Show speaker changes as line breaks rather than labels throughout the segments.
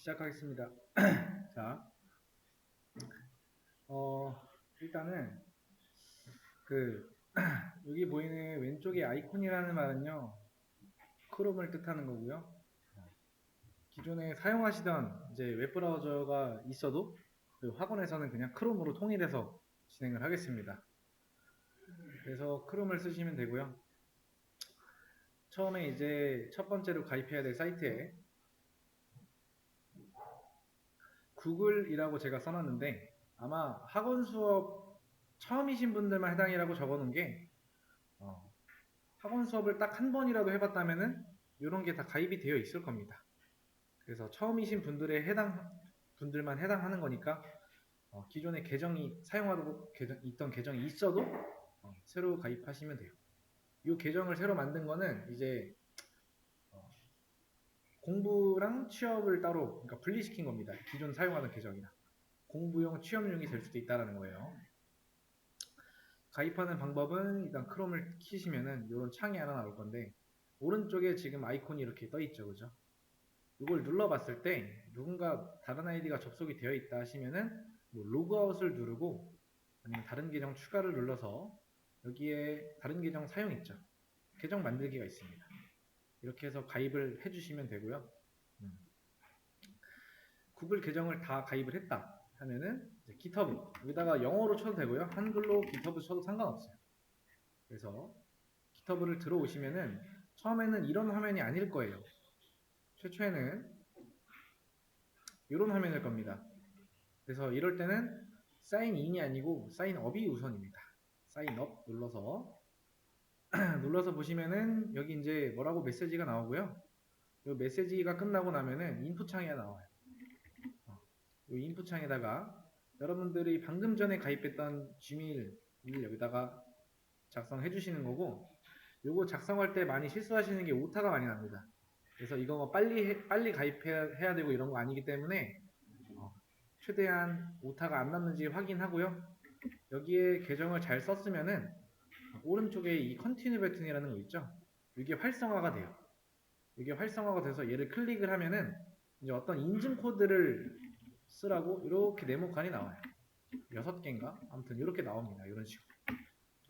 시작하겠습니다. 자, 일단은 그 여기 보이는 왼쪽에 아이콘이라는 말은요, 크롬을 뜻하는 거고요. 기존에 사용하시던 이제 웹브라우저가 있어도 그 학원에서는 그냥 크롬으로 통일해서 진행을 하겠습니다. 그래서 크롬을 쓰시면 되고요. 처음에 이제 첫 번째로 가입해야 될 사이트에 구글이라고 제가 써놨는데 아마 학원 수업 처음이신 분들만 해당이라고 적어놓은 게 학원 수업을 딱 한 번이라도 해봤다면은 이런 게 다 가입이 되어 있을 겁니다. 그래서 처음이신 분들만 해당하는 거니까 기존에 계정이 사용하고 있던 계정이 있어도 새로 가입하시면 돼요. 이 계정을 새로 만든 거는 이제 공부랑 취업을 따로 그러니까 분리시킨 겁니다. 기존 사용하던 계정이랑 공부용 취업용이 될 수도 있다는 거예요. 가입하는 방법은 일단 크롬을 키시면은 이런 창이 하나 나올 건데 오른쪽에 지금 아이콘이 이렇게 떠 있죠, 그죠? 이걸 눌러봤을 때 누군가 다른 아이디가 접속이 되어 있다 하시면은 뭐 로그아웃을 누르고 아니면 다른 계정 추가를 눌러서 여기에 다른 계정 사용 있죠. 계정 만들기가 있습니다. 이렇게 해서 가입을 해주시면 되고요. 구글 계정을 다 가입을 했다 하면은 이제 GitHub 여기다가 영어로 쳐도 되고요. 한글로 GitHub 쳐도 상관없어요. 그래서 GitHub를 들어오시면은 처음에는 이런 화면이 아닐 거예요. 최초에는 이런 화면일 겁니다. 그래서 이럴 때는 사인인이 아니고 사인업이 우선입니다. 사인업 눌러서 눌러서 보시면은 여기 이제 뭐라고 메시지가 나오고요. 이 메시지가 끝나고 나면은 인풋 창이 나와요. 이 인풋 창에다가 여러분들이 방금 전에 가입했던 지메일을 여기다가 작성해 주시는 거고, 요거 작성할 때 많이 실수하시는 게 오타가 많이 납니다. 그래서 이거 뭐 빨리 가입해야 되고 이런 거 아니기 때문에 최대한 오타가 안 났는지 확인하고요. 여기에 계정을 잘 썼으면은 오른쪽에 이 컨티뉴 버튼이라는 거 있죠? 이게 활성화가 돼요. 이게 활성화가 돼서 얘를 클릭을 하면은 이제 어떤 인증 코드를 쓰라고 이렇게 네모칸이 나와요. 6개인가? 아무튼 이렇게 나옵니다. 이런 식으로.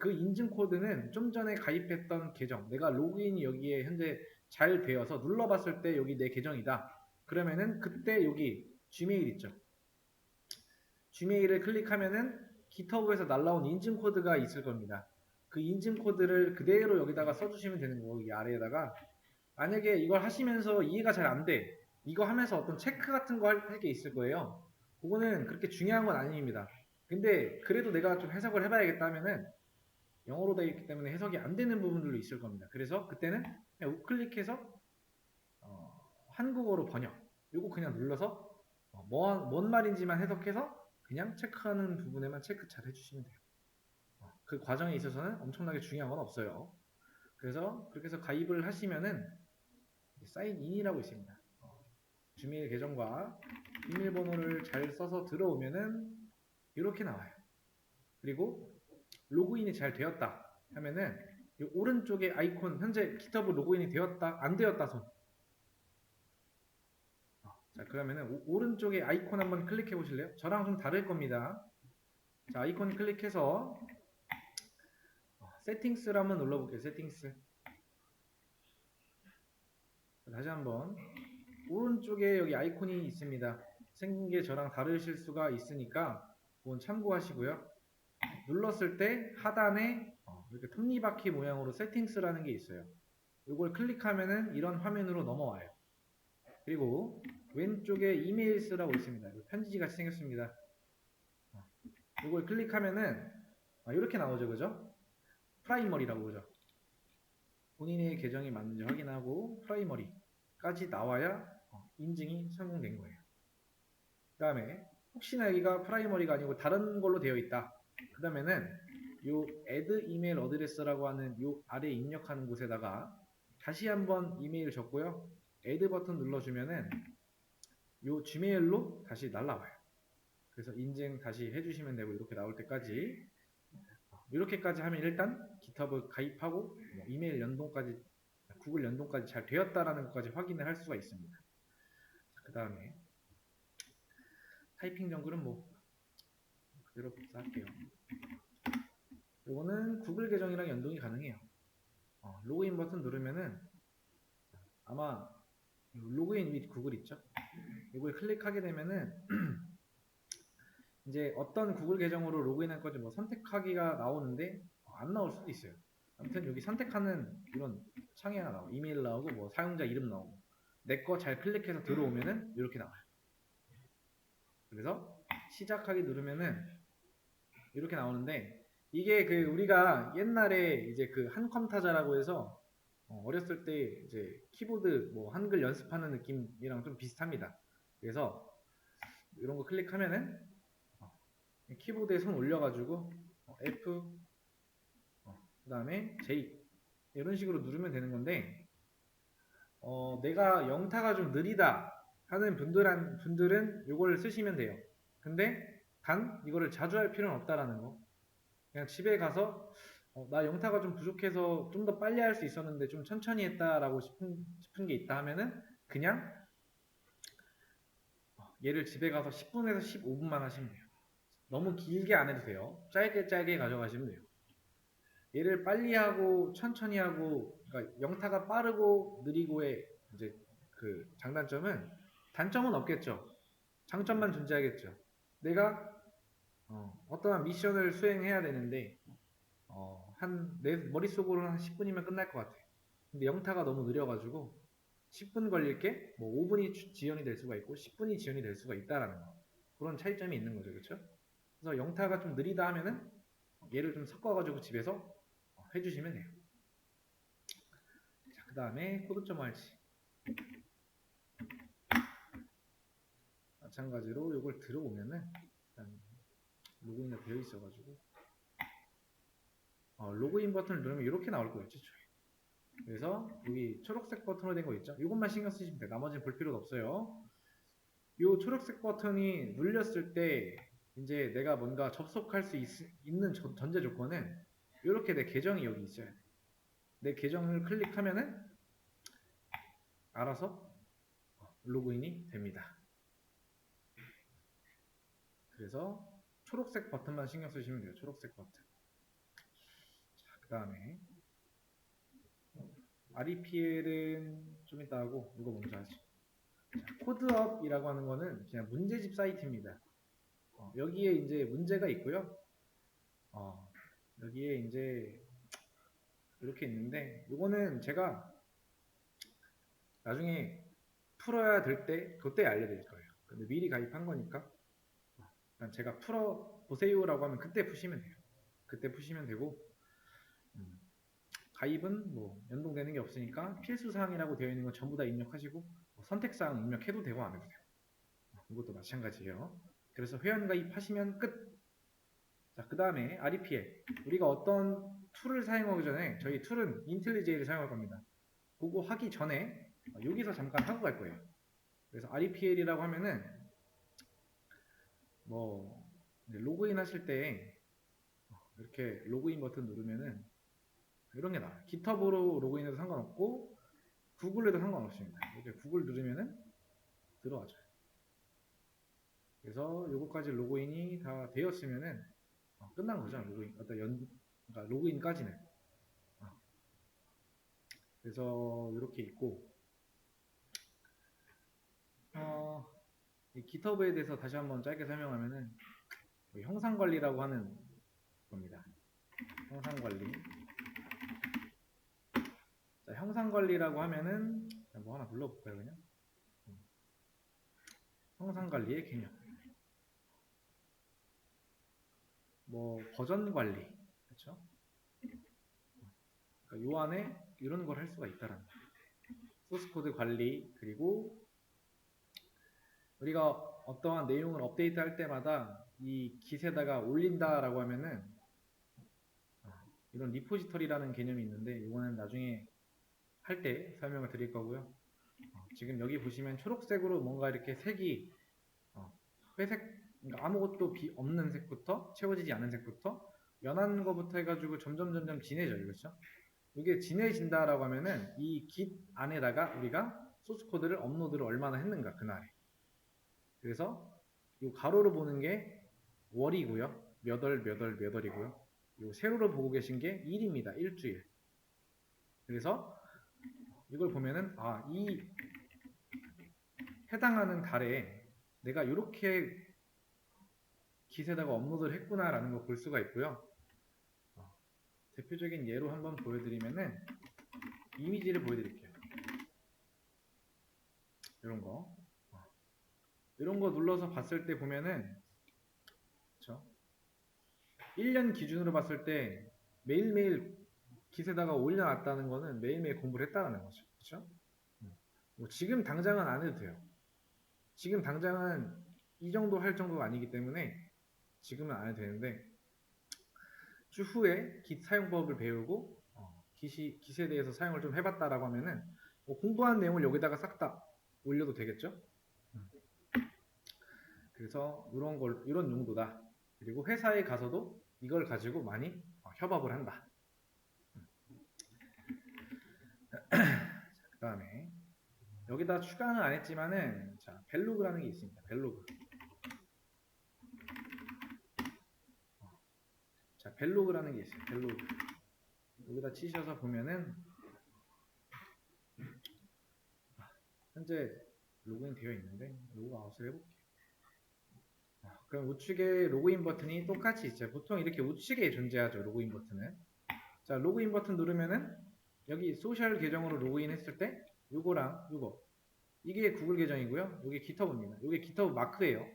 그 인증 코드는 좀 전에 가입했던 계정, 내가 로그인이 여기에 현재 잘 되어서 눌러봤을 때 여기 내 계정이다. 그러면은 그때 여기 Gmail 있죠. Gmail을 클릭하면은 GitHub에서 날라온 인증 코드가 있을 겁니다. 그 인증 코드를 그대로 여기다가 써주시면 되는 거고, 이 아래에다가. 만약에 이걸 하시면서 이해가 잘 안 돼. 이거 하면서 어떤 체크 같은 거 할 게 있을 거예요. 그거는 그렇게 중요한 건 아닙니다. 근데 그래도 내가 좀 해석을 해봐야겠다 하면은 영어로 되어 있기 때문에 해석이 안 되는 부분들도 있을 겁니다. 그래서 그때는 그냥 우클릭해서 한국어로 번역. 요거 그냥 눌러서 뭔 말인지만 해석해서 그냥 체크하는 부분에만 체크 잘 해주시면 돼요. 그 과정에 있어서는 엄청나게 중요한 건 없어요. 그래서 그렇게 해서 가입을 하시면은 사인인이라고 있습니다. 지메일 계정과 비밀번호를 잘 써서 들어오면은 이렇게 나와요. 그리고 로그인이 잘 되었다 하면은 이 오른쪽에 아이콘 현재 GitHub 로그인이 되었다 안 되었다 손. 자 그러면은 오른쪽에 아이콘 한번 클릭해 보실래요? 저랑 좀 다를 겁니다. 자 아이콘 클릭해서 세팅스를 한번 눌러볼게요. 세팅스. 다시 한번 오른쪽에 여기 아이콘이 있습니다. 생긴 게 저랑 다르실 수가 있으니까 그건 참고하시고요. 눌렀을 때 하단에 이렇게 톱니바퀴 모양으로 세팅스라는 게 있어요. 이걸 클릭하면은 이런 화면으로 넘어와요. 그리고 왼쪽에 이메일 쓰라고 있습니다. 편지지 같이 생겼습니다. 이걸 클릭하면은 이렇게 나오죠, 그죠? 프라이머리라고 그러죠. 본인의 계정이 맞는지 확인하고 프라이머리까지 나와야 인증이 성공된 거예요. 그 다음에 혹시나 여기가 프라이머리가 아니고 다른 걸로 되어 있다. 그 다음에는 요 add 이메일 어드레스라고 하는 요 아래 입력하는 곳에다가 다시 한번 이메일 적고요. add 버튼 눌러주면은 요 gmail로 다시 날라와요. 그래서 인증 다시 해주시면 되고 이렇게 나올 때까지 이렇게까지 하면 일단 GitHub 가입하고 뭐 이메일 연동까지 구글 연동까지 잘 되었다라는 것까지 확인을 할 수가 있습니다. 그 다음에 타이핑 정글은 뭐 그대로 복사할게요. 요거는 구글 계정이랑 연동이 가능해요. 로그인 버튼 누르면은 아마 로그인 및 구글 있죠? 이걸 클릭하게 되면은 이제 어떤 구글 계정으로 로그인할 건지 뭐 선택하기가 나오는데 안 나올 수도 있어요. 아무튼 여기 선택하는 이런 창이 하나 나와요. 이메일 나오고 뭐 사용자 이름 나오고 내 거 잘 클릭해서 들어오면은 이렇게 나와요. 그래서 시작하기 누르면은 이렇게 나오는데 이게 그 우리가 옛날에 이제 그 한컴타자라고 해서 어렸을 때 이제 키보드 뭐 한글 연습하는 느낌이랑 좀 비슷합니다. 그래서 이런 거 클릭하면은 키보드에 손 올려가지고 F 그 다음에 J 이런 식으로 누르면 되는 건데 내가 영타가 좀 느리다 하는 분들은 이걸 쓰시면 돼요. 근데 단 이거를 자주 할 필요는 없다라는 거. 그냥 집에 가서 나 영타가 좀 부족해서 좀 더 빨리 할 수 있었는데 좀 천천히 했다라고 싶은 게 있다 하면은 그냥 얘를 집에 가서 10분에서 15분만 하시면 돼요. 너무 길게 안 해도 돼요. 짧게 가져가시면 돼요. 얘를 빨리 하고 천천히 하고 그러니까 영타가 빠르고 느리고의 이제 그 장단점은 단점은 없겠죠. 장점만 존재하겠죠. 내가 어떠한 미션을 수행해야 되는데 내 머릿속으로는 한 10분이면 끝날 것 같아. 근데 영타가 너무 느려가지고 10분 걸릴 게 뭐 5분이 지연이 될 수가 있고 10분이 지연이 될 수가 있다라는 거. 그런 차이점이 있는 거죠. 그렇죠? 그래서 영타가 좀 느리다 하면은 얘를 좀 섞어가지고 집에서 해주시면 돼요. 자, 그 다음에 코드 점 RG. 마찬가지로 이걸 들어오면은 일단 로그인이 되어 있어가지고 로그인 버튼을 누르면 이렇게 나올 거예요. 최초에. 그래서 여기 초록색 버튼으로 된 거 있죠? 이것만 신경 쓰시면 돼요. 나머지는 볼 필요도 없어요. 이 초록색 버튼이 눌렸을 때 이제 내가 뭔가 접속할 수 있는 전제 조건은 이렇게 내 계정이 여기 있어야 돼. 내 계정을 클릭하면은 알아서 로그인이 됩니다. 그래서 초록색 버튼만 신경 쓰시면 돼요. 초록색 버튼. 자, 그 다음에 REPL은 좀 이따 하고 이거 먼저 하죠. 자, 코드업이라고 하는 거는 그냥 문제집 사이트입니다. 여기에 이제 문제가 있고요. 여기에 이제 이렇게 있는데 이거는 제가 나중에 풀어야 될 때 그때 알려드릴 거예요. 근데 미리 가입한 거니까 제가 풀어 보세요라고 하면 그때 푸시면 돼요. 그때 푸시면 되고 가입은 뭐 연동되는 게 없으니까 필수사항이라고 되어 있는 건 전부 다 입력하시고 선택사항 입력해도 되고 안 해도 돼요. 이것도 마찬가지예요. 그래서 회원가입 하시면 끝. 자, 그 다음에 REPL. 우리가 어떤 툴을 사용하기 전에 저희 툴은 인텔리제이를 사용할 겁니다. 그거 하기 전에 여기서 잠깐 하고 갈 거예요. 그래서 REPL이라고 하면은 뭐 로그인 하실 때 이렇게 로그인 버튼 누르면은 이런 게 나와요. GitHub으로 로그인해도 상관없고 구글에도 상관없습니다. 이렇게 구글 누르면은 들어와줘요. 그래서 요거까지 로그인이 다 되었으면은 끝난 거죠. 로그인. 그러니까 로그인까지는. 그래서 이렇게 있고 이 GitHub에 대해서 다시 한번 짧게 설명하면은 형상 관리라고 하는 겁니다. 형상 관리. 자, 형상 관리라고 하면은 뭐 하나 불러볼까요, 그냥? 형상 관리의 개념. 뭐 버전 관리, 그렇죠? 그러니까 요 안에 이런 걸 할 수가 있다라는 거예요. 소스 코드 관리 그리고 우리가 어떠한 내용을 업데이트할 때마다 이 깃에다가 올린다라고 하면은 이런 리포지터리라는 개념이 있는데 이거는 나중에 할 때 설명을 드릴 거고요. 지금 여기 보시면 초록색으로 뭔가 이렇게 색이 회색 그러니까 아무것도 없는 색부터 채워지지 않은 색부터 연한 거부터 해가지고 점점 진해져요. 그렇죠? 이게 진해진다라고 하면은 이 깃 안에다가 우리가 소스 코드를 업로드를 얼마나 했는가 그날에. 그래서 이 가로로 보는 게 월이고요. 몇 월, 몇 월, 몇 월이고요. 이 세로로 보고 계신 게 일입니다. 일주일. 그래서 이걸 보면은 이 해당하는 달에 내가 이렇게 기세다가 업로드를 했구나라는 걸 볼 수가 있고요. 대표적인 예로 한번 보여드리면은 이미지를 보여드릴게요. 이런 거 눌러서 봤을 때 보면은 그쵸? 1년 기준으로 봤을 때 매일매일 기세다가 올려놨다는 거는 매일매일 공부를 했다는 거죠. 그렇죠? 뭐 지금 당장은 안 해도 돼요. 지금 당장은 이 정도 할 정도가 아니기 때문에 지금은 안 해도 되는데 추후에 깃 사용법을 배우고 깃에 대해서 사용을 좀 해봤다라고 하면은 뭐 공부한 내용을 여기다가 싹 다 올려도 되겠죠? 그래서 이런 용도다. 그리고 회사에 가서도 이걸 가지고 많이 협업을 한다. 그 다음에 여기다 추가는 안 했지만은 벨로그라는 게 있습니다. 벨로그. 벨로그라는 게 있어요. 벨로그. 여기다 치셔서 보면은 현재 로그인 되어 있는데 로그 아웃을 해볼게요. 그럼 우측에 로그인 버튼이 똑같이 있죠. 보통 이렇게 우측에 존재하죠. 로그인 버튼은. 자, 로그인 버튼 누르면은 여기 소셜 계정으로 로그인 했을 때 요거랑 요거 이게 구글 계정이고요. 여기 깃허브입니다. 이게 깃허브 마크예요.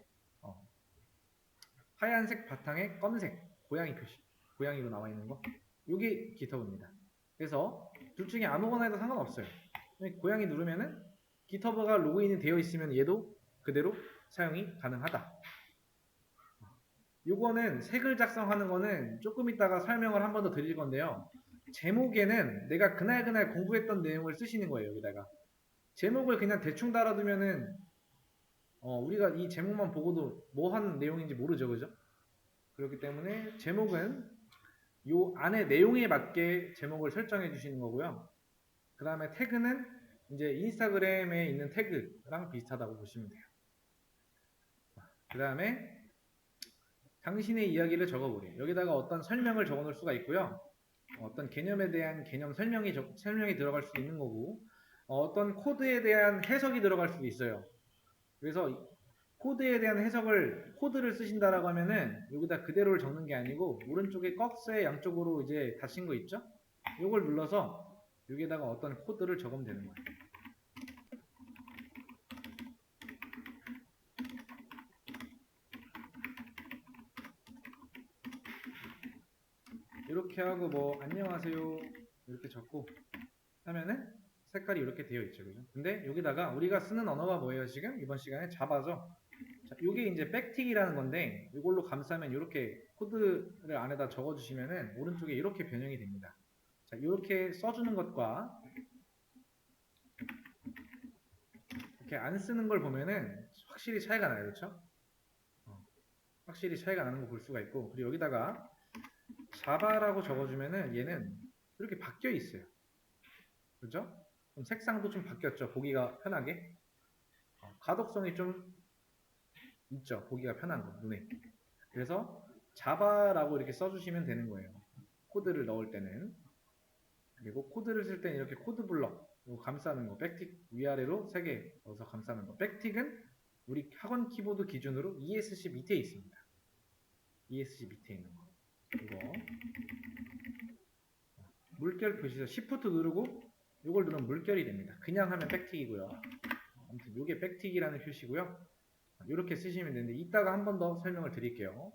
하얀색 바탕에 검은색 고양이 표시, 고양이로 나와 있는 거. 이게 깃허브입니다. 그래서 둘 중에 아무거나 해도 상관없어요. 고양이 누르면은 깃허브가 로그인이 되어 있으면 얘도 그대로 사용이 가능하다. 요거는 색을 작성하는 거는 조금 이따가 설명을 한 번 더 드릴 건데요. 제목에는 내가 그날 공부했던 내용을 쓰시는 거예요. 여기다가 제목을 그냥 대충 달아두면은 우리가 이 제목만 보고도 뭐 하는 내용인지 모르죠, 그죠? 그렇기 때문에 제목은 요 안에 내용에 맞게 제목을 설정해 주시는 거고요. 그 다음에 태그는 이제 인스타그램에 있는 태그랑 비슷하다고 보시면 돼요. 그 다음에 당신의 이야기를 적어보래요. 여기다가 어떤 설명을 적어 놓을 수가 있고요. 어떤 개념에 대한 개념 설명이 들어갈 수도 있는 거고, 어떤 코드에 대한 해석이 들어갈 수도 있어요. 그래서 코드에 대한 코드를 쓰신다라고 하면은 여기다 그대로를 적는 게 아니고 오른쪽에 꺽쇠 양쪽으로 이제 닫힌 거 있죠? 이걸 눌러서 여기다가 어떤 코드를 적으면 되는 거예요. 이렇게 하고 뭐 안녕하세요 이렇게 적고 하면은 색깔이 이렇게 되어 있죠, 그죠? 근데 여기다가 우리가 쓰는 언어가 뭐예요? 지금 이번 시간에 자바죠. 자, 이게 이제 백틱이라는 건데 이걸로 감싸면 이렇게 코드를 안에다 적어주시면은 오른쪽에 이렇게 변형이 됩니다. 자, 이렇게 써주는 것과 이렇게 안 쓰는 걸 보면은 확실히 차이가 나요, 그렇죠? 확실히 차이가 나는 거 볼 수가 있고 그리고 여기다가 자바라고 적어주면은 얘는 이렇게 바뀌어 있어요. 그죠? 좀 색상도 좀 바뀌었죠. 보기가 편하게. 가독성이 좀 있죠. 보기가 편한 거, 눈에. 그래서 자바라고 이렇게 써주시면 되는 거예요. 코드를 넣을 때는. 그리고 코드를 쓸 때는 이렇게 코드 블럭, 감싸는 거, 백틱 위아래로 3개 넣어서 감싸는 거. 백틱은 우리 학원 키보드 기준으로 ESC 밑에 있습니다. ESC 밑에 있는 거. 이거. 물결 표시죠. Shift 누르고 이걸 누르면 물결이 됩니다. 그냥 하면 백틱이고요. 아무튼 이게 백틱이라는 표시고요. 이렇게 쓰시면 되는데 이따가 한 번 더 설명을 드릴게요.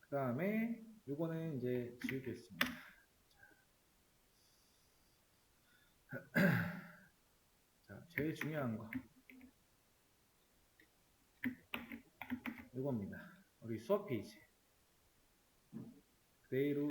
그 다음에 요거는 이제 지우겠습니다. 자, 제일 중요한 거 이겁니다. 우리 수업 페이지 그대로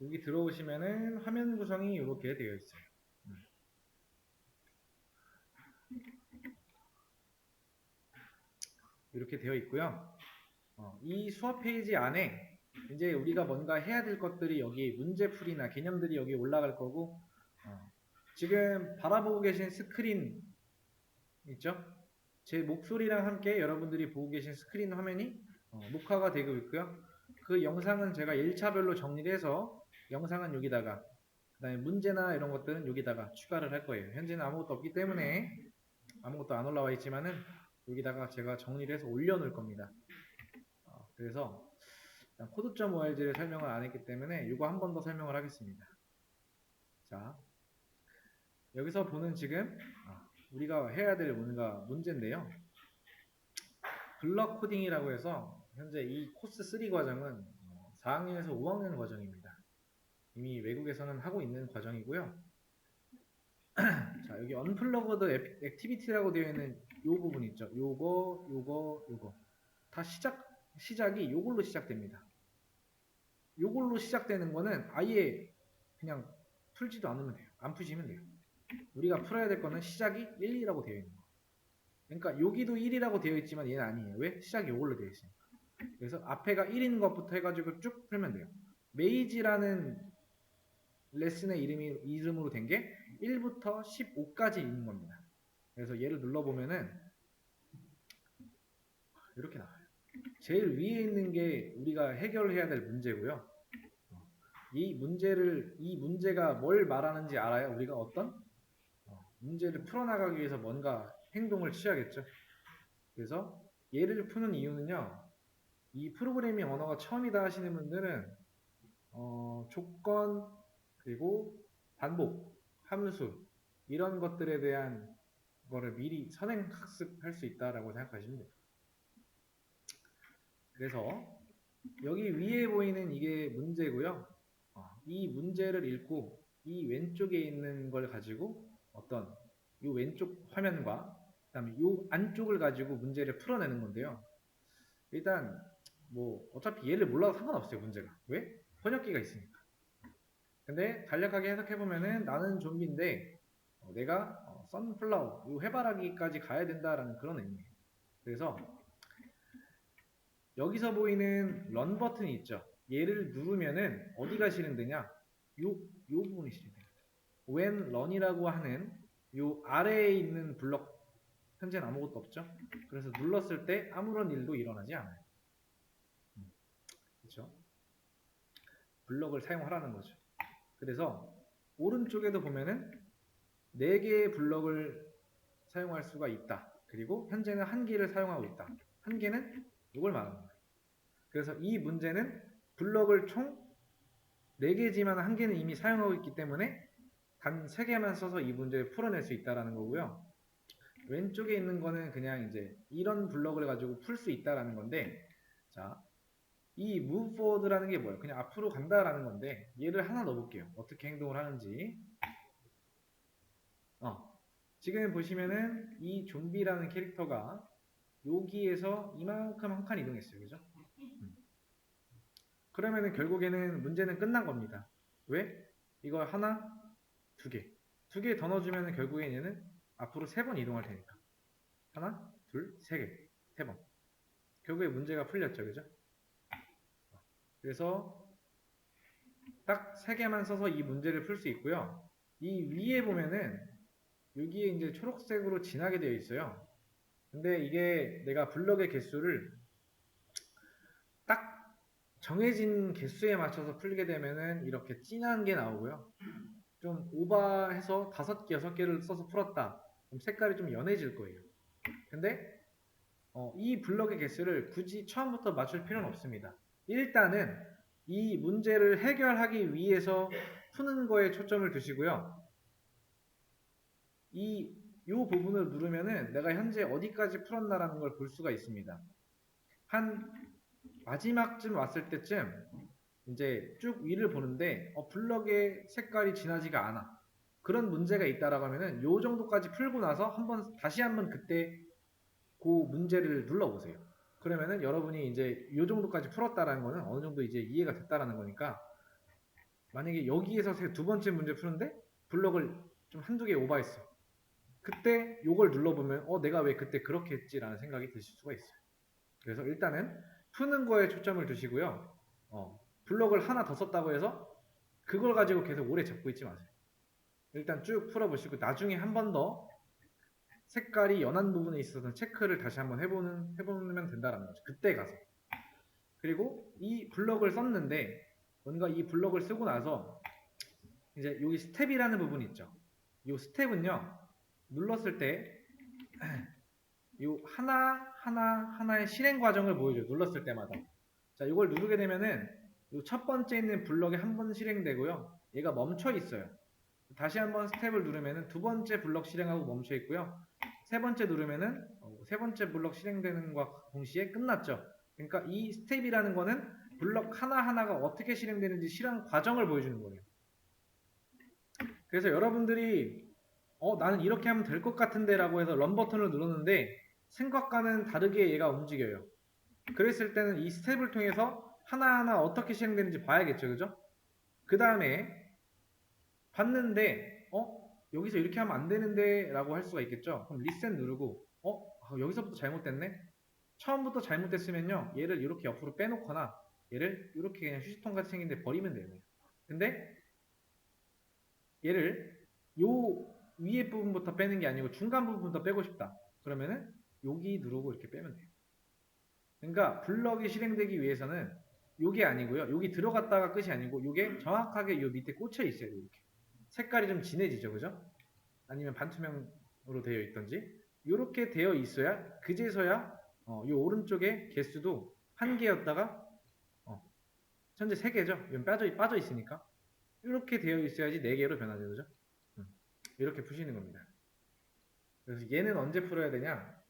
여기 들어오시면은 화면 구성이 이렇게 되어 있어요. 이렇게 되어 있고요. 이 수업 페이지 안에 이제 우리가 뭔가 해야 될 것들이 여기 문제풀이나 개념들이 여기 올라갈 거고, 지금 바라보고 계신 스크린 있죠? 제 목소리랑 함께 여러분들이 보고 계신 스크린 화면이 녹화가 되고 있고요. 그 영상은 제가 1차별로 정리를 해서 영상은 여기다가, 그 다음에 문제나 이런 것들은 여기다가 추가를 할 거예요. 현재는 아무것도 없기 때문에 아무것도 안 올라와 있지만은 여기다가 제가 정리를 해서 올려놓을 겁니다. 그래서 코드.org를 설명을 안 했기 때문에 이거 한 번 더 설명을 하겠습니다. 자, 여기서 보는 지금 우리가 해야 될 뭔가 문제인데요. 블럭 코딩이라고 해서 현재 이 코스 3 과정은 4학년에서 5학년 과정입니다. 이미 외국에서는 하고 있는 과정이고요. 자, 여기 언플러그드 액티비티라고 되어 있는 요 부분 있죠. 요거 다 시작이 요걸로 시작됩니다. 요걸로 시작되는 거는 아예 그냥 풀지도 않으면 돼요. 안 푸시면 돼요. 우리가 풀어야 될 거는 시작이 1이라고 되어 있는 거. 그러니까 여기도 1이라고 되어 있지만 얘는 아니에요. 왜? 시작이 요걸로 되어 있으니까. 그래서 앞에가 1인 것부터 해가지고 쭉 풀면 돼요. 메이지라는 레슨의 이름으로 된 게 1부터 15까지 있는 겁니다. 그래서 얘를 눌러보면은 이렇게 나와요. 제일 위에 있는 게 우리가 해결해야 될 문제고요. 이 문제가 뭘 말하는지 알아요? 우리가 어떤 문제를 풀어나가기 위해서 뭔가 행동을 취하겠죠. 그래서 얘를 푸는 이유는요. 이 프로그래밍 언어가 처음이다 하시는 분들은 조건 그리고 반복, 함수 이런 것들에 대한 거를 미리 선행 학습할 수 있다라고 생각하시면 돼요. 그래서 여기 위에 보이는 이게 문제고요. 이 문제를 읽고 이 왼쪽에 있는 걸 가지고 어떤 이 왼쪽 화면과 그다음에 이 안쪽을 가지고 문제를 풀어내는 건데요. 일단 뭐 어차피 얘를 몰라도 상관없어요. 문제가. 왜? 번역기가 있으니까. 근데 간략하게 해석해보면은 나는 좀비인데 내가 선플라워, 이 해바라기까지 가야 된다라는 그런 의미예요. 그래서 여기서 보이는 런 버튼이 있죠. 얘를 누르면은 어디가 실행되냐? 요 부분이 실행돼요. when run이라고 하는 요 아래에 있는 블럭, 현재는 아무것도 없죠. 그래서 눌렀을 때 아무런 일도 일어나지 않아요. 그렇죠? 블럭을 사용하라는 거죠. 그래서 오른쪽에도 보면은 4개의 블럭을 사용할 수가 있다. 그리고 현재는 1개를 사용하고 있다. 1개는 이걸 말하는 거예요. 그래서 이 문제는 블럭을 총 4개지만 1개는 이미 사용하고 있기 때문에 단 3개만 써서 이 문제를 풀어낼 수 있다는 거고요. 왼쪽에 있는 거는 그냥 이제 이런 블럭을 가지고 풀 수 있다는 건데, 자, 이 move forward라는 게 뭐예요? 그냥 앞으로 간다라는 건데, 얘를 하나 넣어볼게요. 어떻게 행동을 하는지. 지금 보시면은 이 좀비라는 캐릭터가 여기에서 이만큼 한 칸 이동했어요. 그죠? 그러면은 결국에는 문제는 끝난 겁니다. 왜? 이걸 하나, 두 개. 2개 더 넣어주면은 결국엔 얘는 앞으로 3번 이동할 테니까. 하나, 둘, 3개. 3번. 결국에 문제가 풀렸죠. 그죠? 그래서 딱 3개만 써서 이 문제를 풀 수 있고요. 이 위에 보면은 여기에 이제 초록색으로 진하게 되어 있어요. 근데 이게 내가 블럭의 개수를 딱 정해진 개수에 맞춰서 풀게 되면은 이렇게 진한 게 나오고요. 좀 오버해서 5개, 6개를 써서 풀었다. 그럼 색깔이 좀 연해질 거예요. 근데 이 블럭의 개수를 굳이 처음부터 맞출 필요는 없습니다. 일단은 이 문제를 해결하기 위해서 푸는 거에 초점을 두시고요. 요 부분을 누르면은 내가 현재 어디까지 풀었나라는 걸 볼 수가 있습니다. 한 마지막쯤 왔을 때쯤 이제 쭉 위를 보는데 블럭의 색깔이 진하지가 않아. 그런 문제가 있다라고 하면은 요 정도까지 풀고 나서 다시 한번 그때 그 문제를 눌러보세요. 그러면은 여러분이 이제 요 정도까지 풀었다라는 거는 어느 정도 이제 이해가 됐다라는 거니까, 만약에 여기에서 두 번째 문제 푸는데 블럭을 좀 한두 개 오버했어. 그때 요걸 눌러보면 내가 왜 그때 그렇게 했지라는 생각이 드실 수가 있어요. 그래서 일단은 푸는 거에 초점을 두시고요. 블럭을 하나 더 썼다고 해서 그걸 가지고 계속 오래 잡고 있지 마세요. 일단 쭉 풀어보시고 나중에 한 번 더 색깔이 연한 부분에 있어서 체크를 다시 한번 해보면 된다라는 거죠. 그때 가서. 그리고 이 블럭을 썼는데 뭔가 이 블럭을 쓰고 나서 이제 여기 스텝이라는 부분이 있죠. 이 스텝은요, 눌렀을 때 이 하나의 실행 과정을 보여줘요. 눌렀을 때마다. 자, 이걸 누르게 되면은 이 첫 번째 있는 블럭이 한 번 실행되고요. 얘가 멈춰 있어요. 다시 한번 스텝을 누르면은 두 번째 블럭 실행하고 멈춰 있고요. 세 번째 누르면은 세 번째 블럭 실행되는 것과 동시에 끝났죠. 그러니까 이 스텝이라는 거는 블럭 하나하나가 어떻게 실행되는지 실행 과정을 보여주는 거예요. 그래서 여러분들이 나는 이렇게 하면 될 것 같은데 라고 해서 런 버튼을 눌렀는데 생각과는 다르게 얘가 움직여요. 그랬을 때는 이 스텝을 통해서 하나하나 어떻게 실행되는지 봐야겠죠. 그죠? 그 다음에 봤는데 여기서 이렇게 하면 안 되는데 라고 할 수가 있겠죠. 그럼 리셋 누르고 여기서부터 잘못됐네. 처음부터 잘못됐으면요 얘를 이렇게 옆으로 빼놓거나 얘를 이렇게 그냥 휴지통 같이 생긴데 버리면 돼요. 근데 얘를 요 위에 부분부터 빼는 게 아니고 중간 부분부터 빼고 싶다. 그러면은 여기 누르고 이렇게 빼면 돼요. 그러니까 블럭이 실행되기 위해서는 요게 아니고요. 여기 들어갔다가 끝이 아니고 요게 정확하게 요 밑에 꽂혀 있어야 돼요. 이렇게. 색깔이 좀 진해지죠. 그죠? 아니면 반투명으로 되어 있던지 이렇게 되어 있어야 그제서야 요 오른쪽에 개수도 한 개였다가 현재 세 개죠. 이건 빠져 있으니까 이렇게 되어 있어야지 네 개로 변하죠. 그죠? 이렇게 푸시는 겁니다. 그래서 얘는 언제 풀어야 되냐?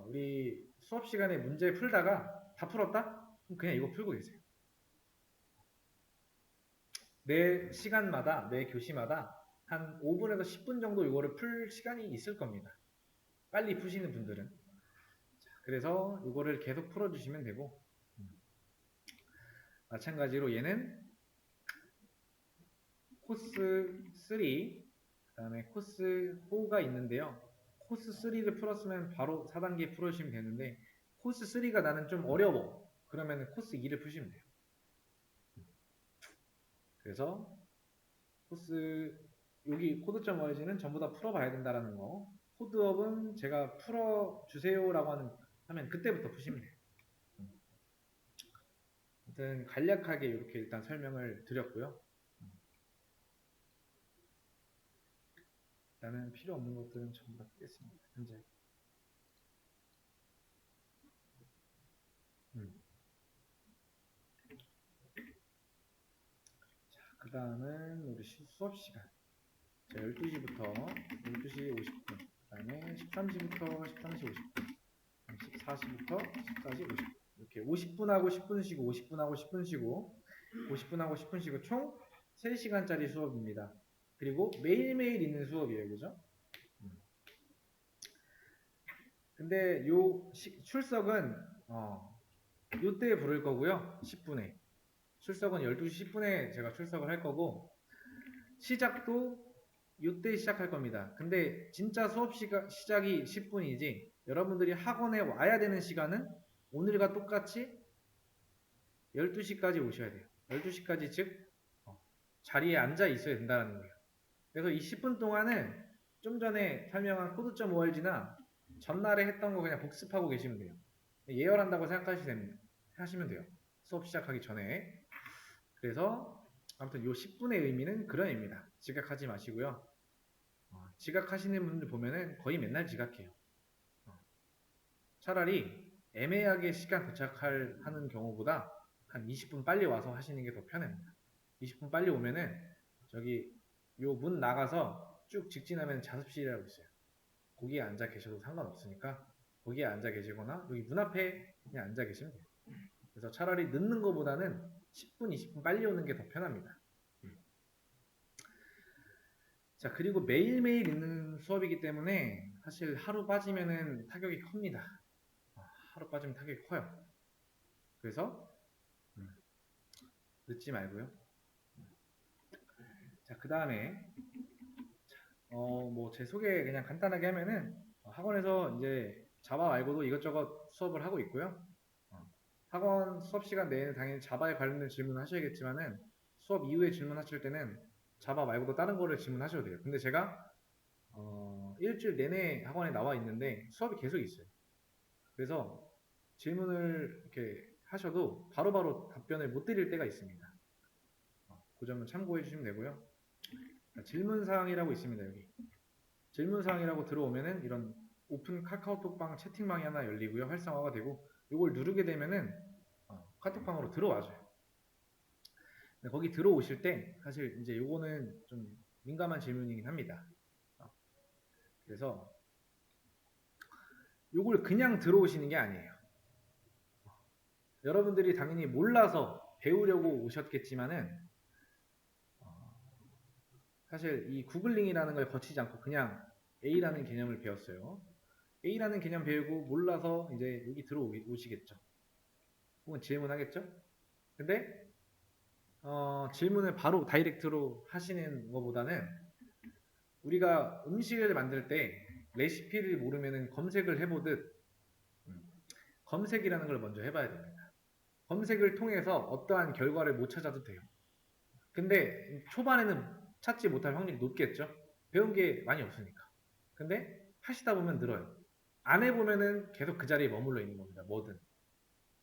우리 수업 시간에 문제 풀다가 다 풀었다? 그럼 그냥 이거 풀고 계세요. 매 시간마다, 매 교시마다 한 5분에서 10분 정도 이거를 풀 시간이 있을 겁니다. 빨리 푸시는 분들은. 그래서 이거를 계속 풀어주시면 되고, 마찬가지로 얘는 코스 3, 그 다음에 코스 4가 있는데요. 코스 3를 풀었으면 바로 4단계 풀어주시면 되는데, 코스 3가 나는 좀 어려워. 그러면 코스 2를 푸시면 돼요. 그래서 코스 여기 코드.org는 전부 다 풀어봐야 된다라는 거. 코드업은 제가 풀어주세요라고 하면 그때부터 푸시면 돼요. 아무튼 간략하게 이렇게 일단 설명을 드렸고요. 일단은 필요 없는 것들은 전부 다 뺐습니다. 현재. 자, 그 다음은 우리 수업 시간. 자, 12시부터 12시 50분. 그 다음에 13시부터 13시 50분. 14시부터 14시 50분. 이렇게 50분하고 10분 쉬고 50분하고 10분 쉬고 50분하고 10분 쉬고 총 3시간짜리 수업입니다. 그리고 매일매일 있는 수업이에요. 그죠? 근데 요 출석은 요때 부를 거고요. 10분에. 출석은 12시 10분에 제가 출석을 할 거고 시작도 요때 시작할 겁니다. 근데 진짜 수업 시작이 10분이지 여러분들이 학원에 와야 되는 시간은 오늘과 똑같이 12시까지 오셔야 돼요. 12시까지 즉 자리에 앉아 있어야 된다는 거예요. 그래서 이 10분 동안은 좀 전에 설명한 코드.org나 전날에 했던 거 그냥 복습하고 계시면 돼요. 예열한다고 생각하시면 돼요. 수업 시작하기 전에. 그래서 아무튼 요 10분의 의미는 그런 의미입니다. 지각하지 마시고요. 지각하시는 분들 보면은 거의 맨날 지각해요. 차라리 애매하게 시간 도착하는 경우보다 한 20분 빨리 와서 하시는 게 더 편합니다. 20분 빨리 오면은 저기 요 문 나가서 쭉 직진하면 자습실이라고 있어요. 거기에 앉아 계셔도 상관없으니까 거기에 앉아 계시거나 여기 문 앞에 그냥 앉아 계시면 돼요. 그래서 차라리 늦는 것보다는 10분, 20분 빨리 오는 게 더 편합니다. 자, 그리고 매일매일 있는 수업이기 때문에 사실 하루 빠지면은 타격이 큽니다. 하루 빠지면 타격이 커요. 그래서 늦지 말고요. 자, 그 다음에 뭐 제 소개 그냥 간단하게 하면은 학원에서 이제 자바 말고도 이것저것 수업을 하고 있고요. 학원 수업 시간 내에는 당연히 자바에 관련된 질문을 하셔야겠지만은 수업 이후에 질문하실 때는 자바 말고도 다른 거를 질문하셔도 돼요. 근데 제가 일주일 내내 학원에 나와 있는데 수업이 계속 있어요. 그래서 질문을 이렇게 하셔도 바로바로 답변을 못 드릴 때가 있습니다. 그 점은 참고해 주시면 되고요. 질문사항이라고 있습니다. 여기 질문사항이라고 들어오면은 이런 오픈 카카오톡방 채팅방이 하나 열리고요. 활성화가 되고 이걸 누르게 되면은 카톡방으로 들어와줘요. 거기 들어오실 때 사실 이제 요거는 좀 민감한 질문이긴 합니다. 그래서 요걸 그냥 들어오시는 게 아니에요. 여러분들이 당연히 몰라서 배우려고 오셨겠지만은 사실 이 구글링이라는 걸 거치지 않고 그냥 A라는 개념을 배웠어요. A라는 개념 배우고 몰라서 이제 여기 들어오시겠죠. 혹은 질문하겠죠. 근데 질문을 바로 다이렉트로 하시는 것보다는 우리가 음식을 만들 때 레시피를 모르면 검색을 해보듯 검색이라는 걸 먼저 해봐야 됩니다. 검색을 통해서 어떠한 결과를 못 찾아도 돼요. 근데 초반에는 찾지 못할 확률이 높겠죠. 배운 게 많이 없으니까. 근데 하시다 보면 늘어요. 안 해보면은 계속 그 자리에 머물러 있는 겁니다. 뭐든.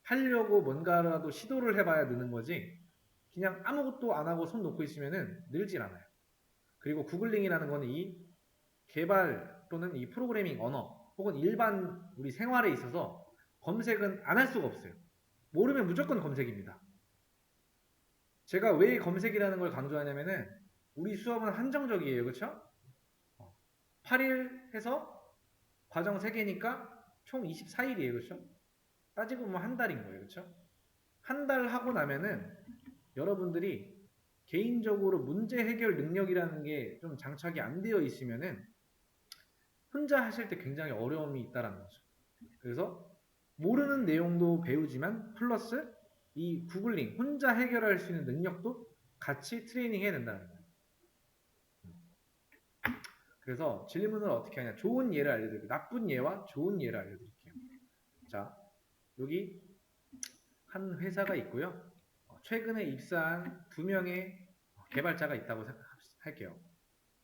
하려고 뭔가라도 시도를 해봐야 느는 거지 그냥 아무것도 안 하고 손 놓고 있으면은 늘질 않아요. 그리고 구글링이라는 거는 이 개발 또는 이 프로그래밍 언어 혹은 일반 우리 생활에 있어서 검색은 안 할 수가 없어요. 모르면 무조건 검색입니다. 제가 왜 검색이라는 걸 강조하냐면은 우리 수업은 한정적이에요. 그렇죠? 8일 해서 과정 3개니까 총 24일이에요. 그렇죠? 따지고 보면 한 달인 거예요. 그렇죠? 한 달 하고 나면은 여러분들이 개인적으로 문제 해결 능력이라는 게 좀 장착이 안 되어 있으면은 혼자 하실 때 굉장히 어려움이 있다라는 거죠. 그래서 모르는 내용도 배우지만 플러스 이 구글링 혼자 해결할 수 있는 능력도 같이 트레이닝 해야 된다는 거예요. 그래서 질문을 어떻게 하냐. 좋은 예를 알려드릴게요. 나쁜 예와 좋은 예를 알려드릴게요. 자, 여기 한 회사가 있고요. 최근에 입사한 2명의 개발자가 있다고 할게요.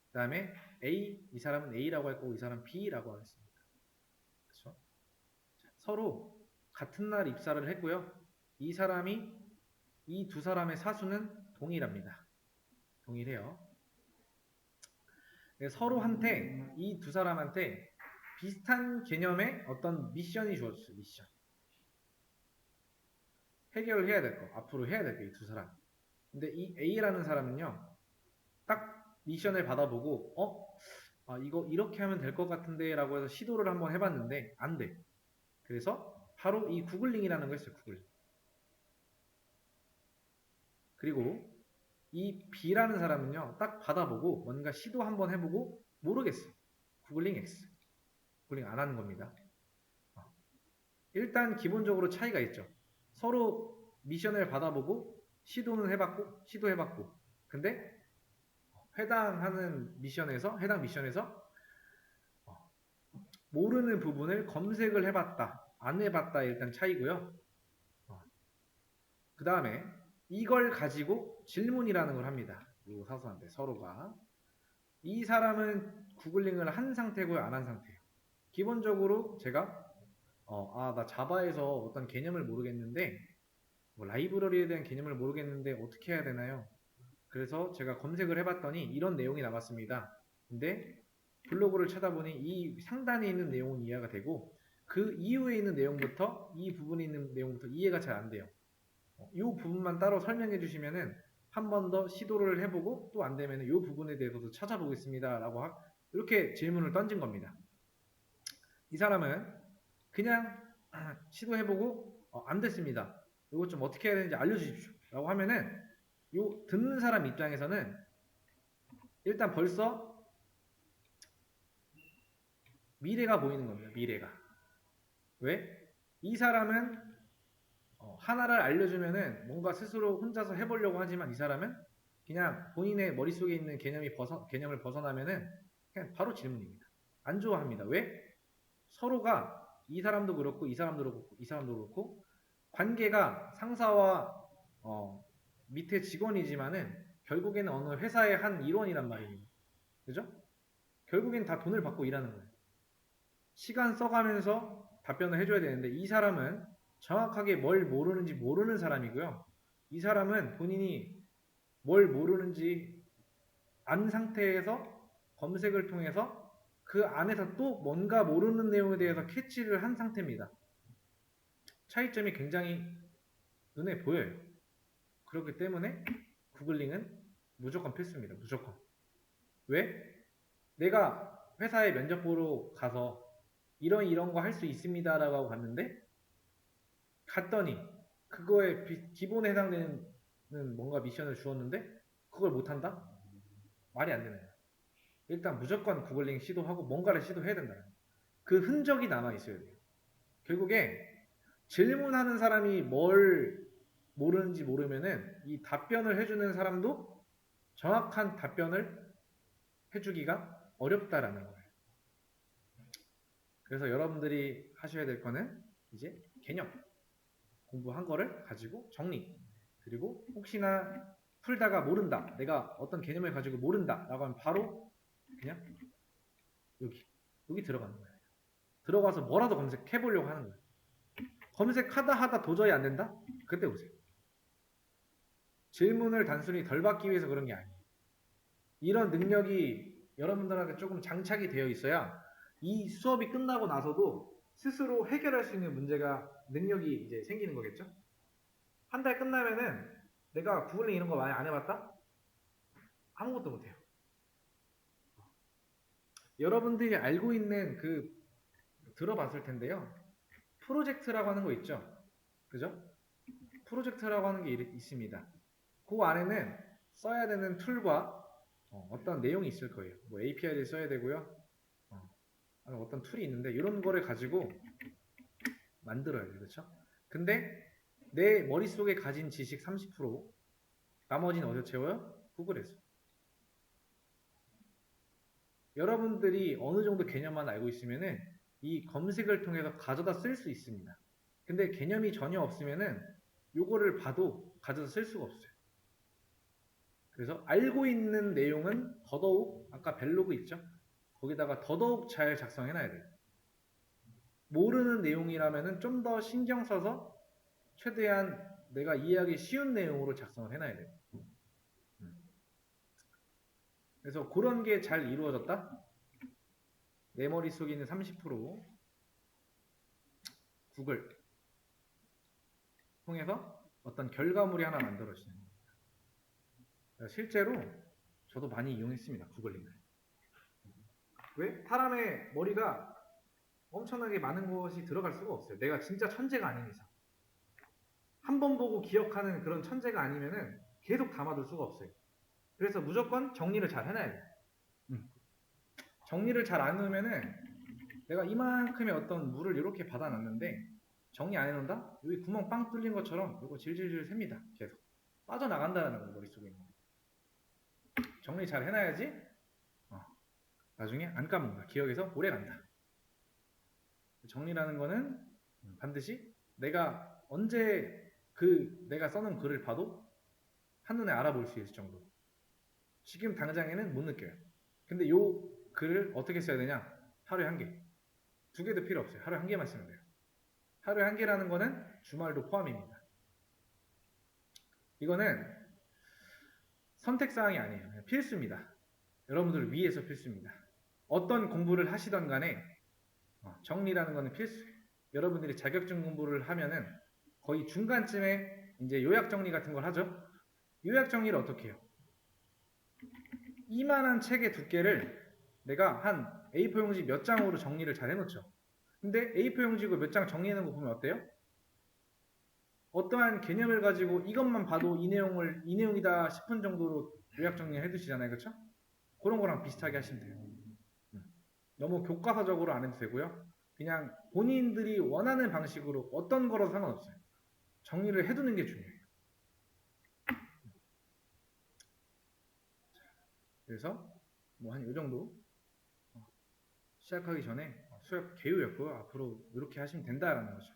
그 다음에 A, 이 사람은 A라고 할 거고 이 사람은 B라고 하겠습니다. 그렇죠? 서로 같은 날 입사를 했고요. 이 사람이 이 두 사람의 사수는 동일합니다. 동일해요. 서로한테 이 두 사람한테 비슷한 개념의 어떤 미션이 주어졌어요. 미션. 해결을 해야 될 거. 앞으로 해야 될 거. 이 두 사람. 근데 이 A라는 사람은요. 딱 미션을 받아보고 이거 이렇게 하면 될 것 같은데 라고 해서 시도를 한번 해봤는데 안 돼. 그래서 바로 이 구글링이라는 걸 했어요. 구글링. 그리고 이 B라는 사람은요. 딱 받아보고 뭔가 시도 한번 해보고 모르겠어. 구글링 X. 구글링 안 하는 겁니다. 일단 기본적으로 차이가 있죠. 서로 미션을 받아보고 시도는 해봤고 시도해봤고 근데 해당 미션에서 모르는 부분을 검색을 해봤다 안 해봤다 일단 차이고요. 그 다음에 이걸 가지고 질문이라는 걸 합니다. 이 사수한테 서로가 이 사람은 구글링을 한 상태고요 안 한 상태예요. 기본적으로 제가 나 자바에서 어떤 개념을 모르겠는데 뭐 라이브러리에 대한 개념을 모르겠는데 어떻게 해야 되나요? 그래서 제가 검색을 해봤더니 이런 내용이 나왔습니다. 근데 블로그를 찾아보니 이 상단에 있는 내용은 이해가 되고 그 이후에 있는 내용부터 이 부분에 있는 내용부터 이해가 잘 안 돼요. 이 부분만 따로 설명해 주시면은 한 번 더 시도를 해보고 또 안 되면 이 부분에 대해서도 찾아보겠습니다. 라고 이렇게 질문을 던진 겁니다. 이 사람은 그냥 시도해보고 안 됐습니다. 이거 좀 어떻게 해야 되는지 알려주십시오. 라고 하면은 요 듣는 사람 입장에서는 일단 벌써 미래가 보이는 겁니다. 미래가. 왜? 이 사람은 하나를 알려주면은 뭔가 스스로 혼자서 해보려고 하지만 이 사람은 그냥 본인의 머릿속에 있는 개념을 벗어나면은 그냥 바로 질문입니다. 안 좋아합니다. 왜? 서로가 이 사람도 그렇고 이 사람도 그렇고 이 사람도 그렇고 관계가 상사와 밑에 직원이지만은 결국에는 어느 회사의 한 일원이란 말이에요. 그죠? 결국엔 다 돈을 받고 일하는 거예요. 시간 써가면서 답변을 해줘야 되는데 이 사람은 정확하게 뭘 모르는지 모르는 사람이고요. 이 사람은 본인이 뭘 모르는지 안 상태에서 검색을 통해서 그 안에서 또 뭔가 모르는 내용에 대해서 캐치를 한 상태입니다. 차이점이 굉장히 눈에 보여요. 그렇기 때문에 구글링은 무조건 필수입니다. 무조건. 왜? 내가 회사에 면접 보러 가서 이런 거 할 수 있습니다 라고 하고 갔는데 갔더니 그거에 기본에 해당되는 뭔가 미션을 주었는데 그걸 못한다? 말이 안 되는 거야. 일단 무조건 구글링 시도하고 뭔가를 시도해야 된다. 그 흔적이 남아 있어야 돼요. 결국에 질문하는 사람이 뭘 모르는지 모르면은 이 답변을 해주는 사람도 정확한 답변을 해주기가 어렵다라는 거예요. 그래서 여러분들이 하셔야 될 거는 이제 개념 공부한 거를 가지고 정리, 그리고 혹시나 풀다가 모른다, 내가 어떤 개념을 가지고 모른다 라고 하면 바로 그냥 여기 들어가는 거예요. 들어가서 뭐라도 검색해 보려고 하는 거예요. 검색하다 하다 도저히 안 된다? 그때 오세요. 질문을 단순히 덜 받기 위해서 그런 게 아니에요. 이런 능력이 여러분들한테 조금 장착이 되어 있어야 이 수업이 끝나고 나서도 스스로 해결할 수 있는 문제가 능력이 이제 생기는 거겠죠? 한 달 끝나면은 내가 구글링 이런 거 많이 안 해봤다? 아무것도 못해요. 여러분들이 알고 있는 들어봤을 텐데요. 프로젝트라고 하는 거 있죠? 그죠? 프로젝트라고 하는 게 있습니다. 그 안에는 써야 되는 툴과 어떤 내용이 있을 거예요. 뭐 API를 써야 되고요. 어떤 툴이 있는데 이런 거를 가지고 만들어야 돼요. 그렇죠? 근데 내 머릿속에 가진 지식 30%, 나머지는 어디서 채워요? 구글에서. 여러분들이 어느 정도 개념만 알고 있으면은 이 검색을 통해서 가져다 쓸 수 있습니다. 근데 개념이 전혀 없으면은 요거를 봐도 가져다 쓸 수가 없어요. 그래서 알고 있는 내용은 더더욱 아까 벨로그 있죠? 거기다가 더더욱 잘 작성해놔야 돼요. 모르는 내용이라면은 좀 더 신경 써서 최대한 내가 이해하기 쉬운 내용으로 작성을 해놔야 돼요. 그래서 그런 게 잘 이루어졌다? 내 머릿속에 있는 30% 구글 통해서 어떤 결과물이 하나 만들어지는 겁니다. 실제로 저도 많이 이용했습니다. 구글링을. 왜? 사람의 머리가 엄청나게 많은 것이 들어갈 수가 없어요. 내가 진짜 천재가 아닌 이상. 한 번 보고 기억하는 그런 천재가 아니면은 계속 담아둘 수가 없어요. 그래서 무조건 정리를 잘 해놔야 돼요. 정리를 잘 안 해놓으면은 내가 이만큼의 어떤 물을 이렇게 받아놨는데 정리 안 해놓는다? 여기 구멍 빵 뚫린 것처럼 이거 질질질 셉니다. 계속 빠져나간다는 거예요. 머릿속에 있는 거. 정리 잘 해놔야지 나중에 안 까먹는다. 기억에서 오래 간다. 정리라는 거는 반드시 내가 언제 내가 써놓은 글을 봐도 한눈에 알아볼 수 있을 정도. 지금 당장에는 못 느껴요. 근데 요 글을 어떻게 써야 되냐? 하루에 한 개. 두 개도 필요 없어요. 하루에 한 개만 쓰면 돼요. 하루에 한 개라는 거는 주말도 포함입니다. 이거는 선택사항이 아니에요. 그냥 필수입니다. 여러분들을 위해서 필수입니다. 어떤 공부를 하시던 간에 정리라는 거는 필수예요. 여러분들이 자격증 공부를 하면은 거의 중간쯤에 이제 요약 정리 같은 걸 하죠. 요약 정리를 어떻게 해요? 이만한 책의 두께를 내가 한 A4 용지 몇 장으로 정리를 잘 해놓죠. 근데 A4 용지고 몇 장 정리해놓은 거 보면 어때요? 어떠한 개념을 가지고 이것만 봐도 이 내용이다 싶은 정도로 요약 정리해 두시잖아요. 그렇죠? 그런 거랑 비슷하게 하시면 돼요. 너무 교과서적으로 안 해도 되고요. 그냥 본인들이 원하는 방식으로 어떤 거라도 상관없어요. 정리를 해두는 게 중요해요. 그래서 뭐 한 요 정도 시작하기 전에 투약 개요였고요. 앞으로 이렇게 하시면 된다라는 거죠.